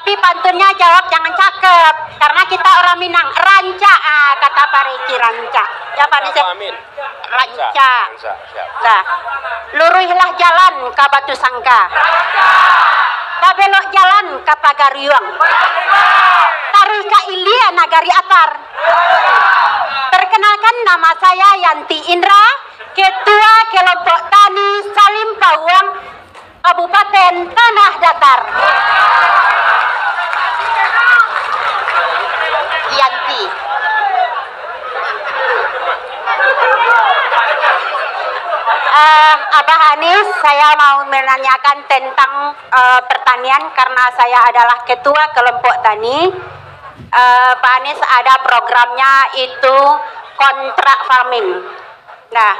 Tapi pantunnya jawab jangan cakep, karena kita orang Minang. Ranca, kata Pak Riki, ranca. Ya Pak Riki. Amin. Ranca. Siap. Nah, luruhlah jalan ke Batu Sangka. Belok jalan ke Pagariuang. Taruh ke Ilia Nagari Atar. Perkenalkan, nama saya Yanti Indra, Ketua Kelompok Tani Salim Pawang, Kabupaten Tanah Datar. Yanti. Abah Anis, saya mau menanyakan tentang pertanian karena saya adalah ketua kelompok tani. Pak Anis ada programnya itu kontrak farming. Nah,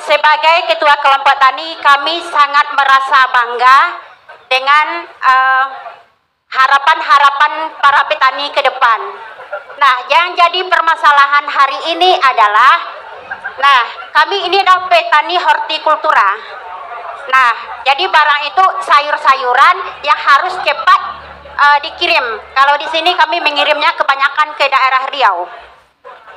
sebagai ketua kelompok tani kami sangat merasa bangga dengan harapan-harapan para petani ke depan. Nah, yang jadi permasalahan hari ini adalah kami ini adalah petani hortikultura. Nah, jadi barang itu sayur-sayuran yang harus cepat dikirim. Kalau di sini kami mengirimnya kebanyakan ke daerah Riau.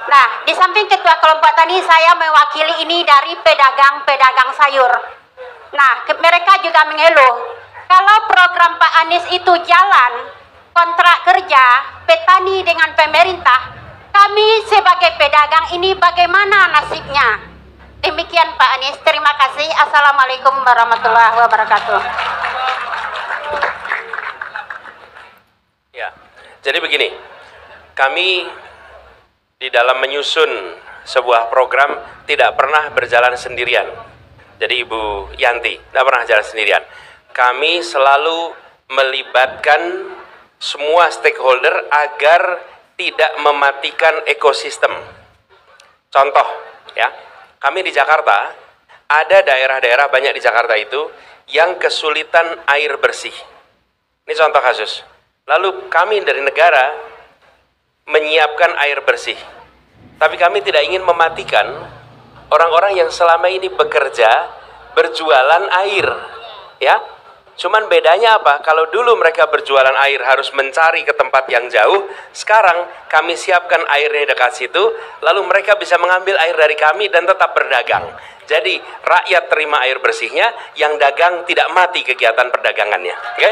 Nah, di samping ketua kelompok tani, saya mewakili ini dari pedagang-pedagang sayur. Nah, mereka juga mengeluh, kalau program Pak Anies itu jalan, kontrak kerja, petani dengan pemerintah, kami sebagai pedagang ini bagaimana nasibnya? Demikian Pak Anies, terima kasih. Assalamualaikum warahmatullahi wabarakatuh. Ya, jadi begini, kami di dalam menyusun sebuah program tidak pernah berjalan sendirian. Jadi Ibu Yanti tidak pernah jalan sendirian. Kami selalu melibatkan semua stakeholder agar tidak mematikan ekosistem. Contoh, ya, kami di Jakarta, ada daerah-daerah banyak di Jakarta itu yang kesulitan air bersih. Ini contoh kasus. Lalu kami dari negara menyiapkan air bersih. Tapi kami tidak ingin mematikan orang-orang yang selama ini bekerja, berjualan air. Ya, cuman bedanya apa? Kalau dulu mereka berjualan air harus mencari ke tempat yang jauh, sekarang kami siapkan airnya dekat situ, lalu mereka bisa mengambil air dari kami dan tetap berdagang. Jadi rakyat terima air bersihnya, yang dagang tidak mati kegiatan perdagangannya. Oke?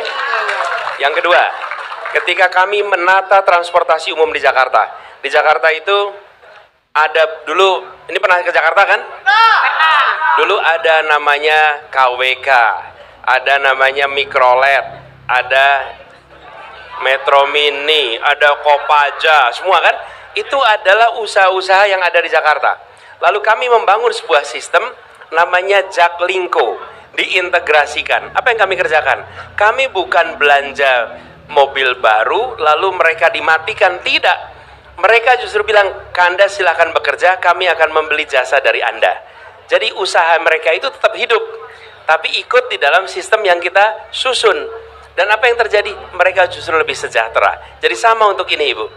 Yang kedua, ketika kami menata transportasi umum di Jakarta itu ada dulu, ini pernah ke Jakarta kan? Dulu ada namanya KWK, ada namanya Mikrolet, ada Metro Mini, ada Kopaja, semua kan? Itu adalah usaha-usaha yang ada di Jakarta. Lalu kami membangun sebuah sistem namanya Jaklingko, diintegrasikan. Apa yang kami kerjakan? Kami bukan belanja mobil baru lalu mereka dimatikan, tidak. Mereka justru bilang, Anda silahkan bekerja, kami akan membeli jasa dari Anda. Jadi usaha mereka itu tetap hidup, tapi ikut di dalam sistem yang kita susun. Dan apa yang terjadi? Mereka justru lebih sejahtera. Jadi sama untuk ini Ibu.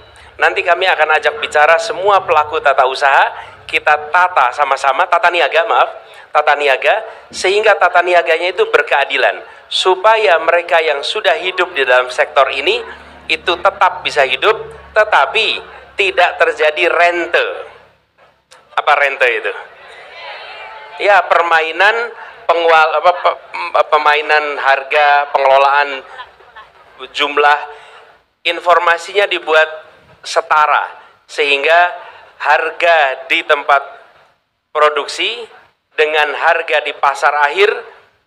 Nanti kami akan ajak bicara semua pelaku tata usaha, kita tata sama-sama, tata niaga, sehingga tata niaganya itu berkeadilan. Supaya mereka yang sudah hidup di dalam sektor ini, itu tetap bisa hidup, tetapi tidak terjadi rente. Apa rente itu? Ya, permainan pemainan harga, pengelolaan jumlah, informasinya dibuat setara sehingga harga di tempat produksi dengan harga di pasar akhir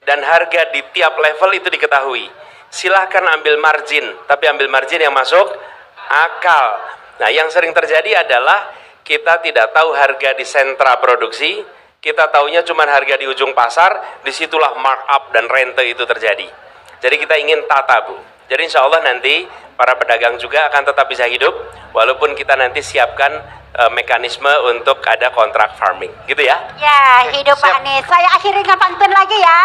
dan harga di tiap level itu diketahui. Silahkan ambil margin, tapi ambil margin yang masuk akal. Nah, yang sering terjadi adalah kita tidak tahu harga di sentra produksi, kita taunya cuma harga di ujung pasar, disitulah markup dan rente itu terjadi. Jadi kita ingin tata, Bu. Jadi insya Allah nanti para pedagang juga akan tetap bisa hidup, walaupun kita nanti siapkan mekanisme untuk ada kontrak farming, gitu ya? Ya, hidup Pak Anies. Saya akhiri dengan pantun lagi ya.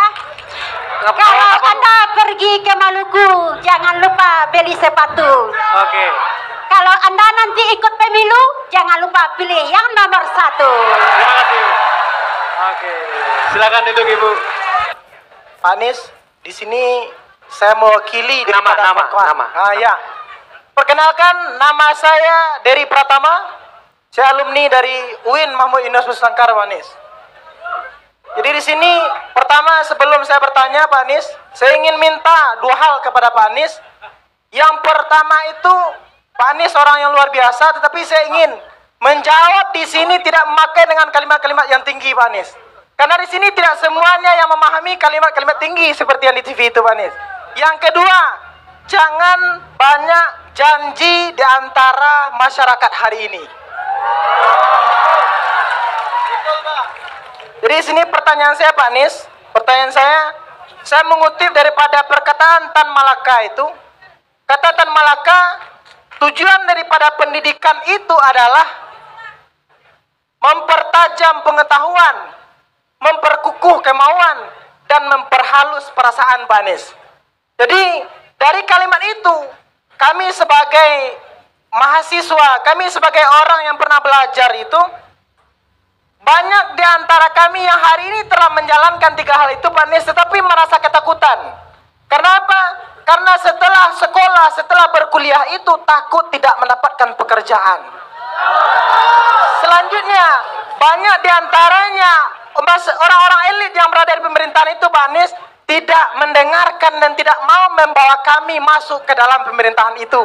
Kalau Anda pergi ke Maluku, jangan lupa beli sepatu. Oke. Kalau Anda nanti ikut pemilu, jangan lupa pilih yang nomor 1. Terima kasih. Oke, silakan duduk Ibu. Pak Anies, di sini Saya mewakili daripada nama. Ya. Perkenalkan, nama saya Dery Pratama. Saya alumni dari UIN Mahmud Yunus Nusantara, Pak Anies. Jadi di sini pertama sebelum saya bertanya Pak Anies, saya ingin minta dua hal kepada Pak Anies. Yang pertama itu, Pak Anies orang yang luar biasa, tetapi saya ingin menjawab di sini tidak memakai dengan kalimat-kalimat yang tinggi, Pak Anies. Karena di sini tidak semuanya yang memahami kalimat-kalimat tinggi seperti yang di TV itu, Pak Anies. Yang kedua, jangan banyak janji di antara masyarakat hari ini. Jadi di sini pertanyaan saya, Pak Anies, pertanyaan saya mengutip daripada perkataan Tan Malaka itu. Kata Tan Malaka, tujuan daripada pendidikan itu adalah mempertajam pengetahuan, memperkukuh kemauan, dan memperhalus perasaan, Pak Anies. Jadi dari kalimat itu, kami sebagai mahasiswa, kami sebagai orang yang pernah belajar itu, banyak di antara kami yang hari ini telah menjalankan tiga hal itu, Pak Anies, tetapi merasa ketakutan. Kenapa? Karena setelah sekolah, setelah berkuliah itu takut tidak mendapatkan pekerjaan. Selanjutnya, banyak di antaranya orang-orang elit yang berada di pemerintahan itu, Pak Anies, tidak mendengarkan dan tidak mau membawa kami masuk ke dalam pemerintahan itu.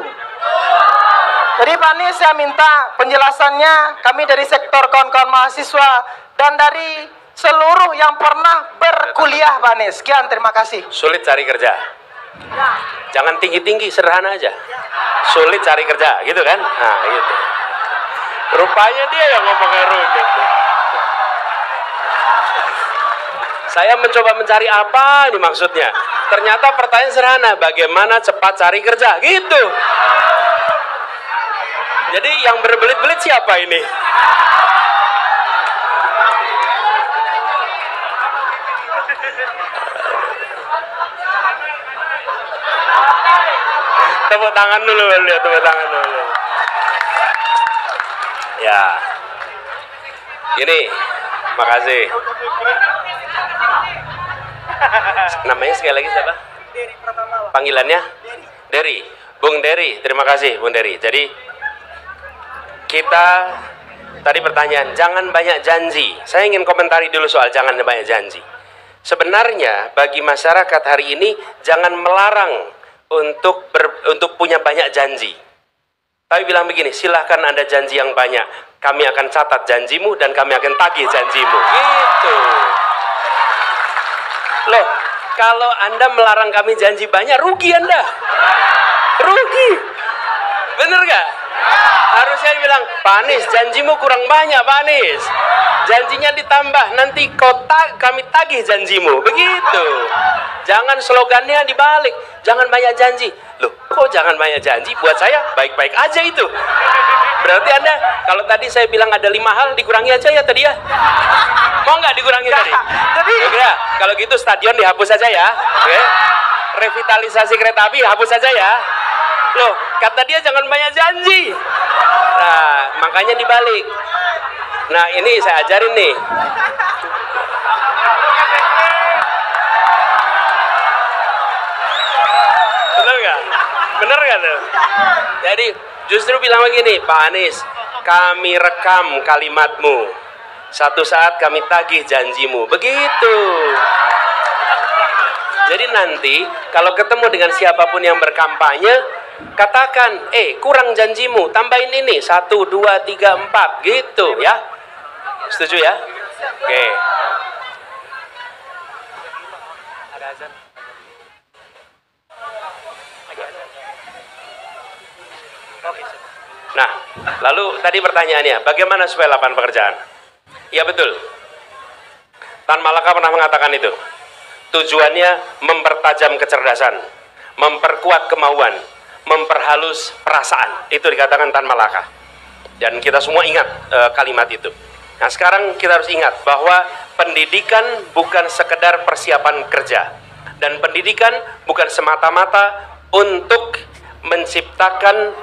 Jadi Pak Anies, saya minta penjelasannya, kami dari sektor kawan-kawan mahasiswa dan dari seluruh yang pernah berkuliah, Pak Anies. Sekian, terima kasih. Sulit cari kerja. Jangan tinggi-tinggi, sederhana aja. Sulit cari kerja, gitu kan? Nah, gitu. Rupanya dia yang ngomongnya rumit. Saya mencoba mencari apa ini maksudnya. Ternyata pertanyaan sederhana, bagaimana cepat cari kerja, gitu. Jadi yang berbelit-belit siapa ini? Tepuk tangan dulu, lihat tepuk tangan dulu. Ya, ini, makasih. Namanya sekali lagi siapa? Panggilannya? Dery. Bung Dery, terima kasih Bung Dery. Jadi kita tadi pertanyaan, jangan banyak janji. Saya ingin komentari dulu soal jangan banyak janji. Sebenarnya bagi masyarakat hari ini jangan melarang untuk punya banyak janji. Tapi bilang begini, silahkan Anda janji yang banyak. Kami akan catat janjimu dan kami akan tagih janjimu. Gitu. Loh, kalau Anda melarang kami janji banyak, rugi Anda. Rugi. Bener gak? Harusnya dibilang, Pak Anies, janjimu kurang banyak, Pak Anies. Janjinya ditambah, nanti kami tagih janjimu. Begitu. Jangan slogannya dibalik. Jangan banyak janji. Loh, kok jangan banyak janji? Buat saya, baik-baik aja itu. Berarti Anda, kalau tadi saya bilang ada 5 hal, dikurangi aja ya tadi ya. Mau nggak dikurangi tadi? Ya, kalau gitu stadion dihapus saja ya. Oke. Revitalisasi kereta api hapus saja ya. Loh, kata dia jangan banyak janji. Nah, makanya dibalik. Nah, ini saya ajarin nih. Bener nggak? Bener nggak tuh? Jadi justru bilang begini, Pak Anies, kami rekam kalimatmu. Satu saat kami tagih janjimu. Begitu. Jadi nanti kalau ketemu dengan siapapun yang berkampanye, katakan, kurang janjimu, tambahin ini 1, 2, 3, 4 gitu ya. Setuju ya? Oke. Ada azan. Nah, lalu tadi pertanyaannya, bagaimana supaya lapangan pekerjaan? Ya betul. Tan Malaka pernah mengatakan itu. Tujuannya mempertajam kecerdasan, memperkuat kemauan, memperhalus perasaan. Itu dikatakan Tan Malaka. Dan kita semua ingat kalimat itu. Nah, sekarang kita harus ingat bahwa pendidikan bukan sekedar persiapan kerja. Dan pendidikan bukan semata-mata untuk menciptakan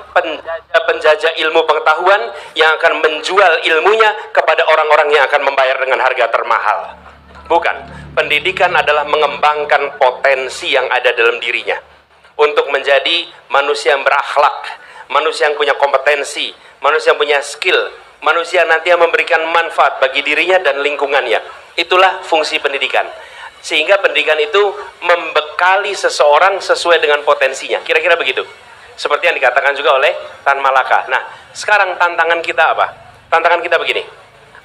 penjajah ilmu pengetahuan yang akan menjual ilmunya kepada orang-orang yang akan membayar dengan harga termahal. Bukan. Pendidikan adalah mengembangkan potensi yang ada dalam dirinya untuk menjadi manusia yang berakhlak, manusia yang punya kompetensi, manusia yang punya skill, manusia yang nanti memberikan manfaat bagi dirinya dan lingkungannya. Itulah fungsi pendidikan. Sehingga pendidikan itu membekali seseorang sesuai dengan potensinya. Kira-kira begitu. Seperti yang dikatakan juga oleh Tan Malaka. Nah, sekarang tantangan kita apa? Tantangan kita begini.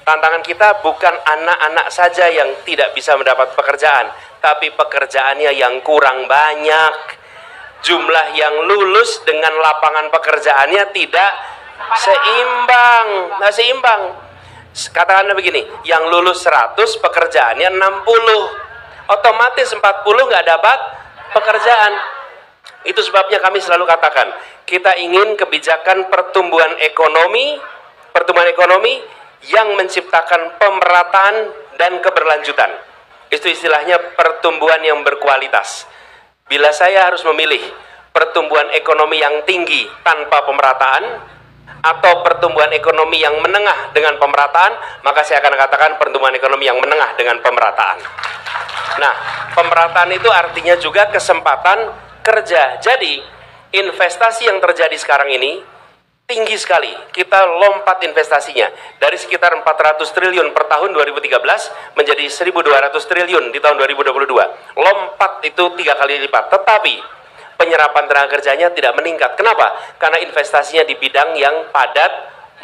Tantangan kita bukan anak-anak saja yang tidak bisa mendapat pekerjaan, tapi pekerjaannya yang kurang banyak. Jumlah yang lulus dengan lapangan pekerjaannya tidak seimbang. Nggak seimbang. Katakanlah begini, yang lulus 100, pekerjaannya 60. Otomatis 40 nggak dapat pekerjaan. Itu sebabnya kami selalu katakan, kita ingin kebijakan pertumbuhan ekonomi yang menciptakan pemerataan dan keberlanjutan. Itu istilahnya pertumbuhan yang berkualitas. Bila saya harus memilih pertumbuhan ekonomi yang tinggi tanpa pemerataan atau pertumbuhan ekonomi yang menengah dengan pemerataan, maka saya akan katakan pertumbuhan ekonomi yang menengah dengan pemerataan. Nah, pemerataan itu artinya juga kesempatan kerja. Jadi, investasi yang terjadi sekarang ini tinggi sekali. Kita lompat investasinya dari sekitar 400 triliun per tahun 2013 menjadi 1.200 triliun di tahun 2022. Lompat itu 3 kali lipat. Tetapi penyerapan tenaga kerjanya tidak meningkat. Kenapa? Karena investasinya di bidang yang padat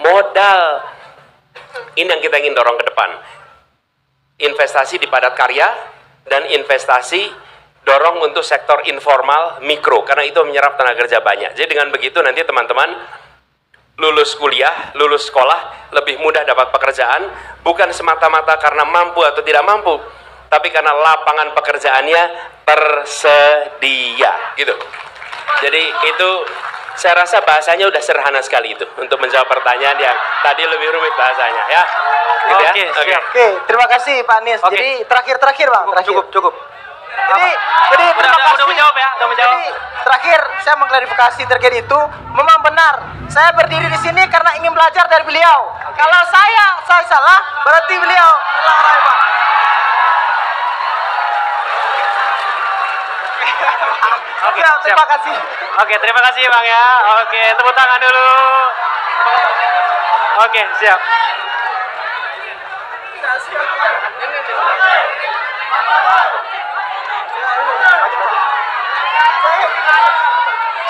modal. Ini yang kita ingin dorong ke depan. Investasi di padat karya dan investasi dorong untuk sektor informal mikro, karena itu menyerap tenaga kerja banyak. Jadi dengan begitu nanti teman-teman lulus kuliah, lulus sekolah lebih mudah dapat pekerjaan, bukan semata-mata karena mampu atau tidak mampu, tapi karena lapangan pekerjaannya tersedia gitu. Jadi itu saya rasa bahasanya udah sederhana sekali itu untuk menjawab pertanyaan yang tadi lebih rumit bahasanya ya. Gitu ya? Oke, terima kasih Pak Anies. Jadi terakhir Bang, cukup. Jadi terima kasih. Udah menjawab ya, udah menjawab. Jadi terakhir saya mengklarifikasi terkait itu, memang benar. Saya berdiri di sini karena ingin belajar dari beliau. Kalau saya salah, berarti beliau salah, Pak. Oke, terima kasih. Oke, terima kasih Bang ya. Oke, tepuk tangan dulu. Oke, siap.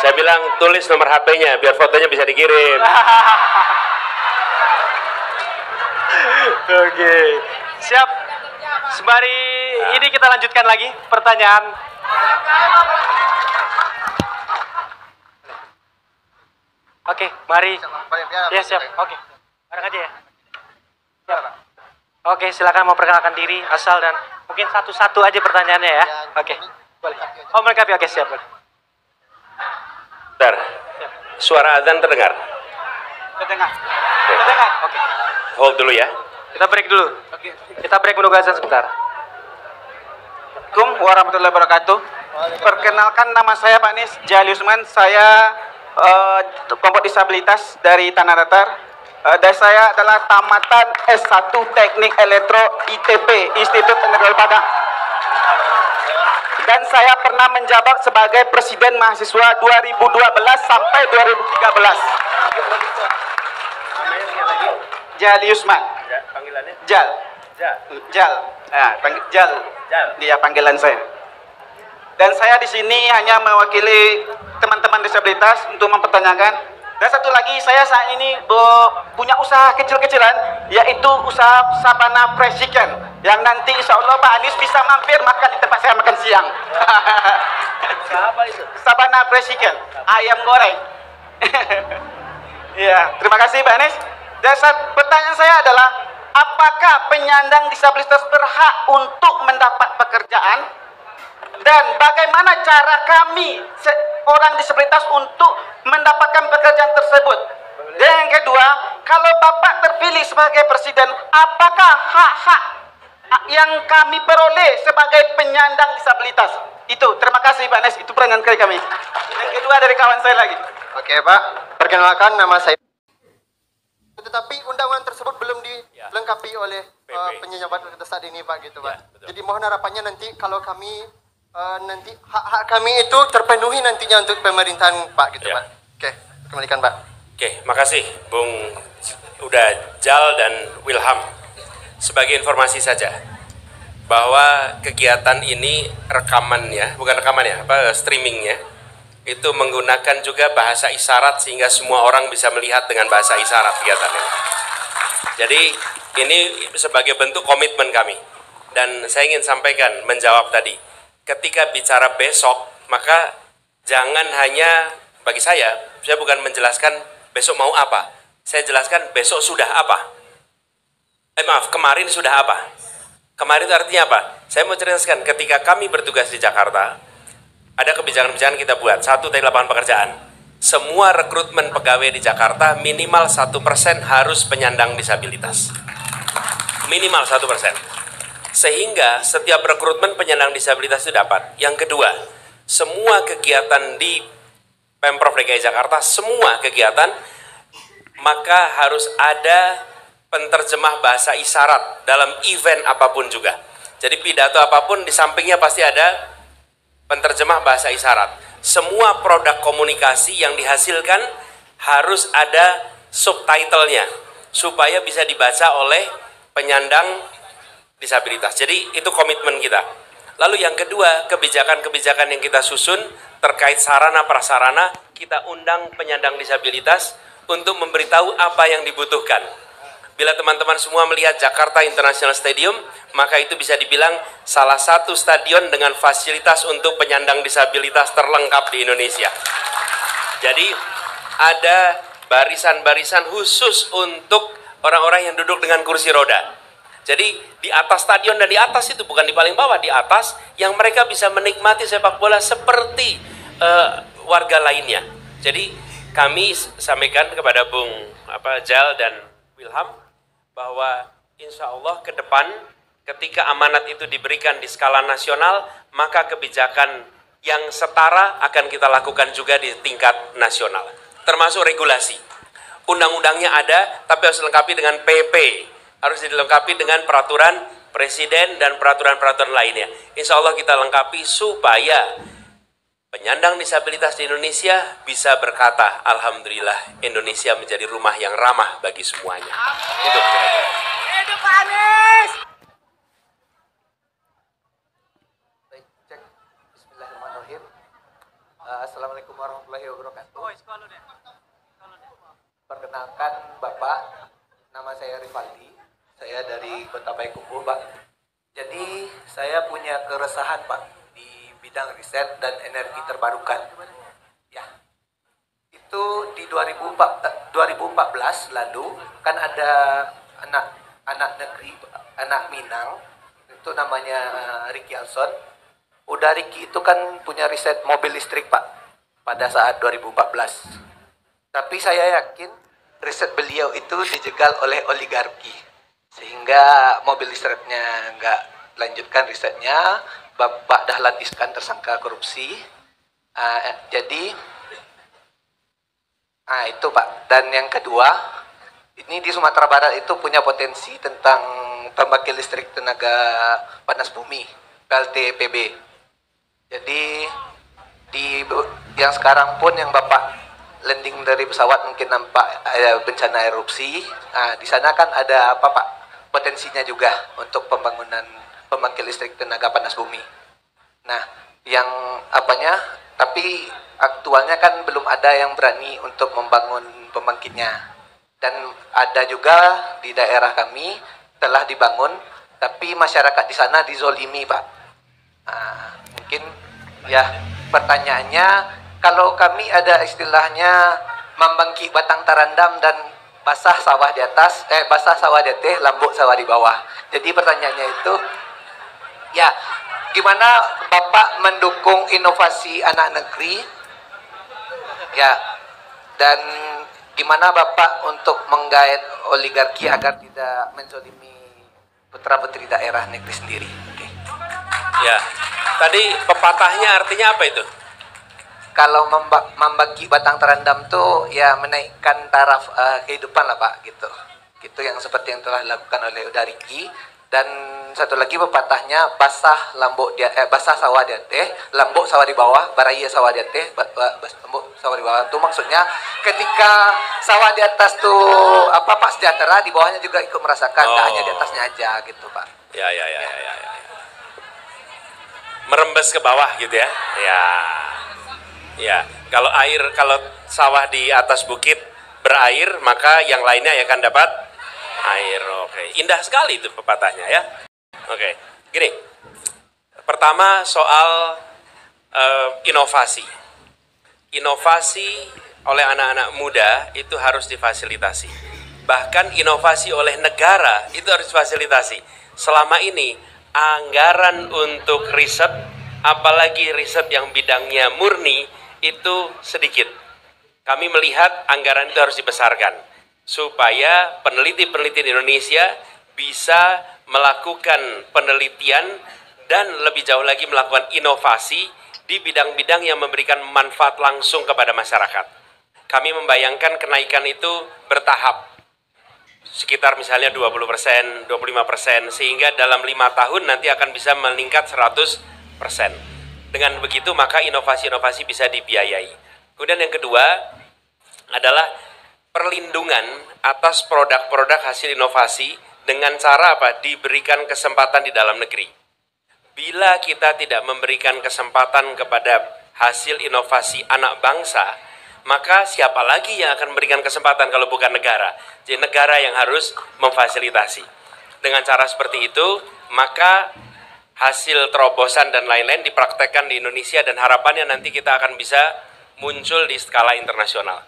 Saya bilang tulis nomor HP-nya biar fotonya bisa dikirim. Oke, siap. Sembari ini kita lanjutkan lagi pertanyaan. Oke, mari. Ya siap. Oke, bareng aja ya. Siap. Oke, silakan memperkenalkan diri, asal dan mungkin satu-satu aja pertanyaannya ya. Oke, boleh. Oh melengkapi, oke siap. Bentar, suara azan terdengar? Terdengar. Oke. Terdengar. Oke. Hold dulu ya. Kita break dulu. Oke. Kita break menunggu azan sebentar. Assalamualaikum warahmatullahi wabarakatuh. Perkenalkan, nama saya Pak Anies Jalius Usman. Saya kelompok disabilitas dari Tanah Datar. Dan saya adalah tamatan S1 Teknik Elektro ITP, Institut Teknologi Padang. Dan saya pernah menjabat sebagai Presiden Mahasiswa 2012 sampai 2013. Jalius Usman. Panggilannya? Jal. Jal. Nah, Jal. Dia panggilan saya. Dan saya di sini hanya mewakili teman-teman disabilitas untuk mempertanyakan. Dan satu lagi, saya saat ini punya usaha kecil-kecilan, yaitu usaha Sabana Fresh Chicken, yang nanti insya Allah Pak Anies bisa mampir makan di tempat saya makan siang. Apa itu? Sabana Fresh Chicken, ayam goreng. Ya, terima kasih Pak Anies. Dan pertanyaan saya adalah, apakah penyandang disabilitas berhak untuk mendapat pekerjaan? Dan bagaimana cara kami orang disabilitas untuk mendapatkan pekerjaan tersebut? Dan yang kedua, kalau Bapak terpilih sebagai Presiden, apakah hak-hak yang kami peroleh sebagai penyandang disabilitas? Itu, terima kasih Pak Anies, itu pertanyaan dari kami. Yang kedua dari kawan saya lagi. Oke Pak, perkenalkan nama saya. Tetapi undangan tersebut belum dilengkapi. dilengkapi oleh pejabat desa ini Pak gitu Pak. Ya, jadi mohon harapannya nanti kalau kami nanti hak-hak kami itu terpenuhi nantinya untuk pemerintahan Pak gitu ya. Pak. Oke, kembalikan Pak. Oke, makasih Bung Jal dan Wilham. Sebagai informasi saja bahwa kegiatan ini rekamannya, bukan rekamannya, streamingnya itu menggunakan juga bahasa isyarat sehingga semua orang bisa melihat dengan bahasa isyarat kegiatannya. Jadi ini sebagai bentuk komitmen kami. Dan saya ingin sampaikan, menjawab tadi, ketika bicara besok, maka jangan hanya, bagi saya bukan menjelaskan besok mau apa. Saya jelaskan besok sudah apa. Maaf, kemarin sudah apa. Kemarin itu artinya apa? Saya mau jelaskan, ketika kami bertugas di Jakarta, ada kebijakan-kebijakan kita buat. Satu, dari lapangan pekerjaan. Semua rekrutmen pegawai di Jakarta minimal 1% harus penyandang disabilitas. Minimal 1%. Sehingga setiap rekrutmen penyandang disabilitas itu dapat. Yang kedua, semua kegiatan di Pemprov DKI Jakarta, semua kegiatan, maka harus ada penterjemah bahasa isyarat dalam event apapun juga. Jadi pidato apapun di sampingnya pasti ada penterjemah bahasa isyarat. Semua produk komunikasi yang dihasilkan harus ada subtitlenya supaya bisa dibaca oleh penyandang disabilitas. Jadi itu komitmen kita. Lalu yang kedua, kebijakan-kebijakan yang kita susun terkait sarana prasarana, kita undang penyandang disabilitas untuk memberitahu apa yang dibutuhkan. Bila teman-teman semua melihat Jakarta International Stadium, maka itu bisa dibilang salah satu stadion dengan fasilitas untuk penyandang disabilitas terlengkap di Indonesia. Jadi ada barisan-barisan khusus untuk orang-orang yang duduk dengan kursi roda. Jadi di atas stadion dan di atas itu, bukan di paling bawah, di atas, yang mereka bisa menikmati sepak bola seperti warga lainnya. Jadi kami sampaikan kepada Bung Jal dan Wilham bahwa insya Allah ke depan ketika amanat itu diberikan di skala nasional, maka kebijakan yang setara akan kita lakukan juga di tingkat nasional, termasuk regulasi. Undang-undangnya ada, tapi harus dilengkapi dengan PP, harus dilengkapi dengan peraturan presiden dan peraturan-peraturan lainnya. Insya Allah kita lengkapi supaya penyandang disabilitas di Indonesia bisa berkata, Alhamdulillah Indonesia menjadi rumah yang ramah bagi semuanya. Itu. Hidup Pak Anies. Baik, cek. Bismillahirrahmanirrahim. Assalamualaikum warahmatullahi wabarakatuh. Perkenalkan Bapak, nama saya Rivaldi. Saya dari Kota Payakumbuh, Pak. Jadi saya punya keresahan, Pak, bidang riset dan energi terbarukan. Ya, itu di 2014 lalu kan ada anak negeri, anak Minang, itu namanya Ricky Alson. Udah Ricky itu kan punya riset mobil listrik Pak pada saat 2014. Tapi saya yakin riset beliau itu dijegal oleh oligarki sehingga mobil listriknya nggak lanjutkan risetnya. Bapak Dahlan Iskan tersangka korupsi. Jadi itu Pak. Dan yang kedua, ini di Sumatera Barat itu punya potensi tentang pembangkit listrik tenaga panas bumi, PLTPB. Jadi yang sekarang pun yang Bapak landing dari pesawat mungkin nampak bencana erupsi. Di sana kan ada apa Pak? Potensinya juga untuk pembangunan pembangkit listrik tenaga panas bumi. Nah, yang tapi aktualnya kan belum ada yang berani untuk membangun pembangkitnya. Dan ada juga di daerah kami telah dibangun, tapi masyarakat di sana dizolimi, Pak. Mungkin ya pertanyaannya, kalau kami ada istilahnya membangkit batang tarandam dan basah sawah di atas, basah sawah di atas, lambuk sawah di bawah. Jadi pertanyaannya itu, ya, gimana Bapak mendukung inovasi anak negeri? Ya, dan gimana Bapak untuk menggait oligarki agar tidak menzolimi putra-putri daerah negeri sendiri? Okay. Ya, tadi pepatahnya artinya apa itu? Kalau membagi batang terendam tuh ya menaikkan taraf kehidupan lah Pak gitu. Itu yang seperti yang telah dilakukan oleh Udariki. Dan satu lagi pepatahnya, basah basah sawah di atas, lambok sawah di bawah, baraya sawah di atas, lambok sawah di bawah. Itu maksudnya ketika sawah di atas tuh Pak sejahtera, di bawahnya juga ikut merasakan, nggak hanya di atasnya aja gitu Pak. Ya. Merembes ke bawah gitu ya. Ya. Kalau sawah di atas bukit berair, maka yang lainnya akan dapat air. Oke. Indah sekali itu pepatahnya ya. Oke. Gini. Pertama soal inovasi. Inovasi oleh anak-anak muda itu harus difasilitasi. Bahkan inovasi oleh negara itu harus difasilitasi. Selama ini anggaran untuk riset, apalagi riset yang bidangnya murni, itu sedikit. Kami melihat anggaran itu harus dibesarkan supaya peneliti-peneliti di Indonesia bisa melakukan penelitian dan lebih jauh lagi melakukan inovasi di bidang-bidang yang memberikan manfaat langsung kepada masyarakat. Kami membayangkan kenaikan itu bertahap, sekitar misalnya 20%, 25%, sehingga dalam 5 tahun nanti akan bisa meningkat 100%. Dengan begitu maka inovasi-inovasi bisa dibiayai. Kemudian yang kedua adalah perlindungan atas produk-produk hasil inovasi dengan cara apa? Diberikan kesempatan di dalam negeri. Bila kita tidak memberikan kesempatan kepada hasil inovasi anak bangsa, maka siapa lagi yang akan memberikan kesempatan kalau bukan negara? Jadi negara yang harus memfasilitasi. Dengan cara seperti itu, maka hasil terobosan dan lain-lain dipraktekkan di Indonesia dan harapannya nanti kita akan bisa muncul di skala internasional.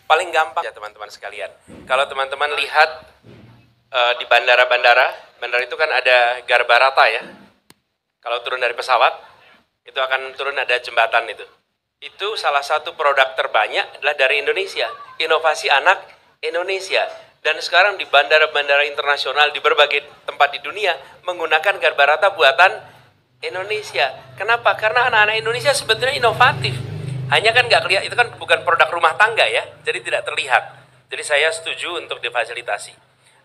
Paling gampang ya teman-teman sekalian. Kalau teman-teman lihat di bandara itu kan ada garba rata ya. Kalau turun dari pesawat, itu akan turun ada jembatan itu. Itu salah satu produk terbanyak adalah dari Indonesia. Inovasi anak Indonesia. Dan sekarang di bandara-bandara internasional di berbagai tempat di dunia menggunakan garba rata buatan Indonesia. Kenapa? Karena anak-anak Indonesia sebetulnya inovatif. Hanya kan nggak kelihatan, itu kan bukan produk rumah tangga ya, jadi tidak terlihat. Jadi saya setuju untuk difasilitasi.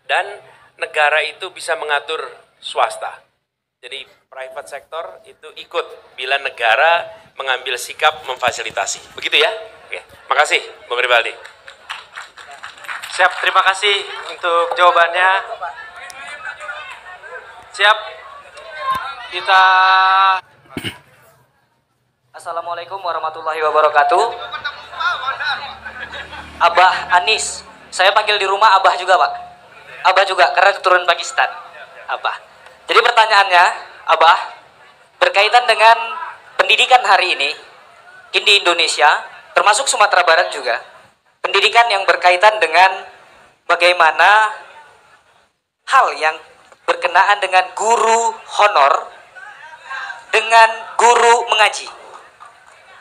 Dan negara itu bisa mengatur swasta. Jadi private sector itu ikut bila negara mengambil sikap memfasilitasi. Begitu ya? Oke, makasih Bung Rivaldi. Siap, terima kasih untuk jawabannya. Siap. Kita Assalamualaikum warahmatullahi wabarakatuh. Abah Anis, saya panggil di rumah Abah juga Pak. Abah juga karena keturunan Pakistan. Abah. Jadi pertanyaannya, Abah, berkaitan dengan pendidikan hari ini di Indonesia, termasuk Sumatera Barat juga, pendidikan yang berkaitan dengan bagaimana hal yang berkenaan dengan guru honor dengan guru mengaji.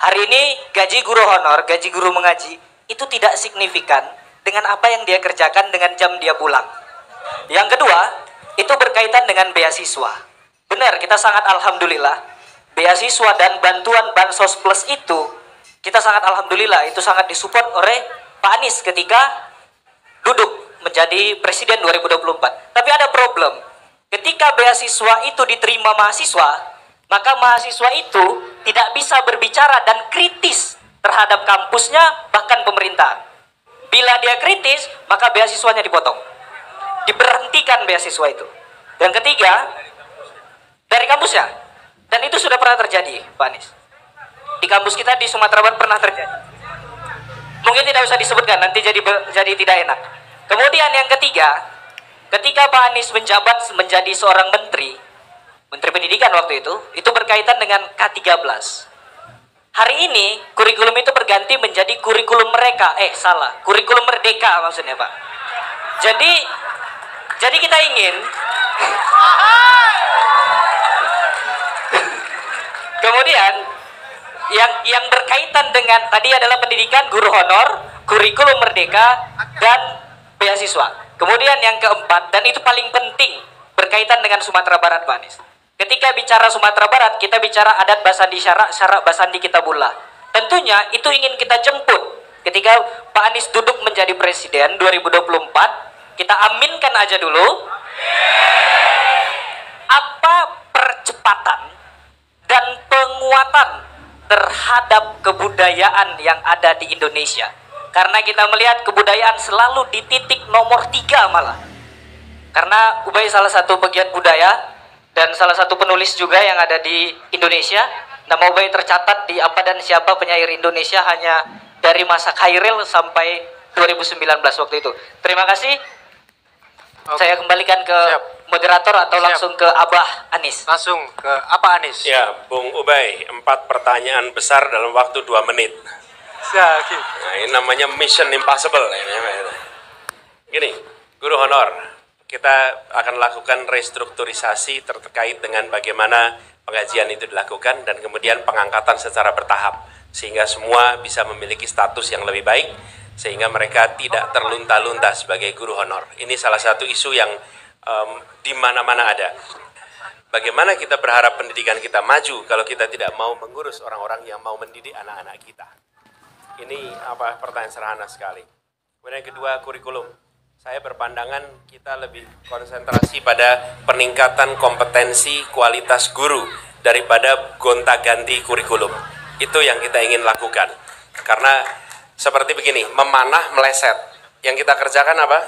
Hari ini gaji guru honor, gaji guru mengaji itu tidak signifikan dengan apa yang dia kerjakan dengan jam dia pulang. Yang kedua, itu berkaitan dengan beasiswa. Benar, kita sangat alhamdulillah. Beasiswa dan bantuan Bansos Plus itu, kita sangat alhamdulillah, itu sangat disupport oleh Pak Anies ketika duduk menjadi presiden 2024. Tapi ada problem. Ketika beasiswa itu diterima mahasiswa, maka mahasiswa itu tidak bisa berbicara dan kritis terhadap kampusnya, bahkan pemerintahan. Bila dia kritis, maka beasiswanya dipotong. Diberhentikan beasiswa itu. Yang ketiga, dari kampusnya. Dan itu sudah pernah terjadi, Pak Anies. Di kampus kita di Sumatera Barat pernah terjadi. Mungkin tidak usah disebutkan, nanti jadi tidak enak. Kemudian yang ketiga, ketika Pak Anies menjabat menjadi seorang menteri pendidikan waktu itu berkaitan dengan K13. Hari ini kurikulum itu berganti menjadi kurikulum mereka, kurikulum merdeka maksudnya Pak. Jadi kita ingin kemudian yang berkaitan dengan tadi adalah pendidikan guru honor, kurikulum merdeka dan beasiswa. Kemudian yang keempat, dan itu paling penting berkaitan dengan Sumatera Barat Pak Anies. Ketika bicara Sumatera Barat, kita bicara adat basandi syarak basandi kitabullah. Tentunya itu ingin kita jemput. Ketika Pak Anies duduk menjadi presiden 2024, Kita aminkan aja dulu. Apa percepatan dan penguatan terhadap kebudayaan yang ada di Indonesia? Karena kita melihat kebudayaan selalu di titik nomor 3 malah. Karena Ubay salah satu pegiat budaya dan salah satu penulis juga yang ada di Indonesia. Nama Ubay tercatat di Apa dan Siapa Penyair Indonesia hanya dari masa Khairil sampai 2019 waktu itu. Terima kasih. Saya kembalikan ke moderator atau langsung ke Abah Anis. Langsung ke apa Anis? Ya, Bung Ubay, 4 pertanyaan besar dalam waktu 2 menit. Nah, ini namanya mission impossible. Gini, Guru Honor, kita akan lakukan restrukturisasi terkait dengan bagaimana pengajian itu dilakukan dan kemudian pengangkatan secara bertahap sehingga semua bisa memiliki status yang lebih baik sehingga mereka tidak terlunta-lunta sebagai guru honor. Ini salah satu isu yang di mana-mana ada. Bagaimana kita berharap pendidikan kita maju kalau kita tidak mau mengurus orang-orang yang mau mendidik anak-anak kita? Ini pertanyaan sederhana sekali. Kemudian yang kedua, kurikulum. Saya berpandangan kita lebih konsentrasi pada peningkatan kompetensi kualitas guru daripada gonta-ganti kurikulum. Itu yang kita ingin lakukan. Karena seperti begini, memanah meleset. Yang kita kerjakan apa?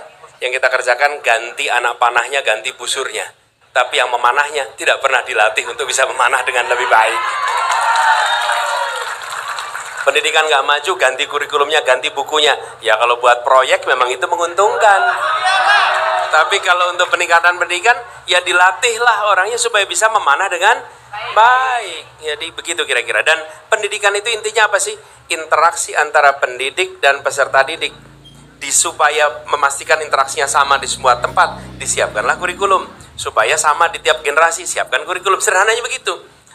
Yang kita kerjakan ganti anak panahnya, ganti busurnya. Tapi yang memanahnya tidak pernah dilatih untuk bisa memanah dengan lebih baik. Pendidikan nggak maju, ganti kurikulumnya, ganti bukunya. Ya kalau buat proyek memang itu menguntungkan. Tapi kalau untuk peningkatan pendidikan, ya dilatihlah orangnya supaya bisa memanah dengan baik. Jadi begitu kira-kira. Dan pendidikan itu intinya apa sih? Interaksi antara pendidik dan peserta didik. Supaya memastikan interaksinya sama di semua tempat, disiapkanlah kurikulum. Supaya sama di tiap generasi, siapkan kurikulum. Sederhananya begitu.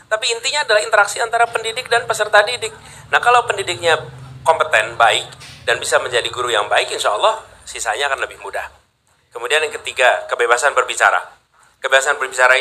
Tapi intinya adalah interaksi antara pendidik dan peserta didik. Nah kalau pendidiknya kompeten, baik, dan bisa menjadi guru yang baik, insya Allah sisanya akan lebih mudah. Kemudian yang ketiga, kebebasan berbicara. Kebebasan berbicara